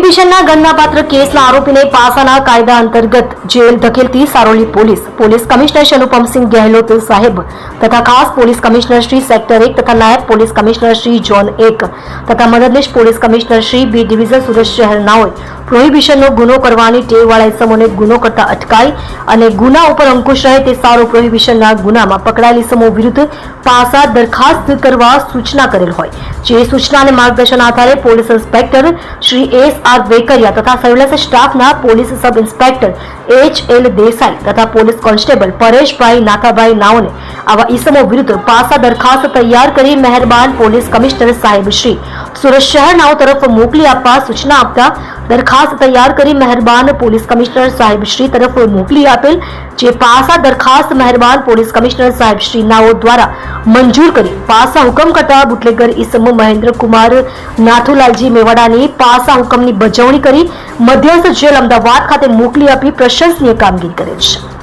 પ્રોહિબિશનના ગણનાપાત્ર કેસના આરોપીને પાસાના કાયદા અંતર્ગત જેલ ધકેલતી સારોલી પોલીસ કમિશનર શ્રી અનુપમસિંહ ગેહલોત સાહેબ તથા ખાસ પોલીસ કમિશનર શ્રી સેક્ટર 1 તથા નાયબ પોલીસ કમિશનર શ્રી ઝોન 1 તથા મદદનીશ police commissioner Shri B division Surat શહેરનાઓએ પ્રોહિબિશનનો ગુનો કરવાની ટેવવાળા ઇસમોને ગુનો કરતા અટકાઈ અને ગુના ઉપર અંકુશ રહે તે સારો પ્રોહિબિશનના ગુનામાં પકડાયેલ ઇસમો વિરુદ્ધ પાસા દરખાસ્ત કરવા સૂચના કરેલ હોય જે સૂચના અને માર્ગદર્શન આધારે પોલીસ ઇન્સ્પેક્ટર શ્રી એસ.આર. વેકરિયા તથા સર્વેલન્સ સ્ટાફના પોલીસ સબ ઇન્સ્પેક્ટર એચ.એલ. દેસાઈ તથા પોલીસ કોન્સ્ટેબલ પરેશભાઈ નાથાભાઈ નાઓને આવા ઇસમો વિરુદ્ધ પાસા દરખાસ્ત તૈયાર કરી મહેરબાન પોલીસ કમિશનર સાહેબ શ્રી સુરત શહેર નાઓ તરફ મોકલી આપવા સૂચના આપતા દરખાસ્ત તૈયાર કરી મહેરબાન પોલીસ કમિશનર સાહેબ શ્રી તરફ મોકલી આપેલ જે પાસા દરખાસ્ત મહેરબાન પોલીસ કમિશનર સાહેબ શ્રી નાઓ દ્વારા મંજૂર કરી પાસા હુકમ કરતા બુટલેગર ઇસમ મહેન્દ્રકુમાર નાથુલાલજી મેવાડાની પાસા હુકમની બજવણી કરી મધ્યસ્થ જેલ અમદાવાદ ખાતે મોકલી આપી પ્રશંસનીય કામગીરી કરેલ છે।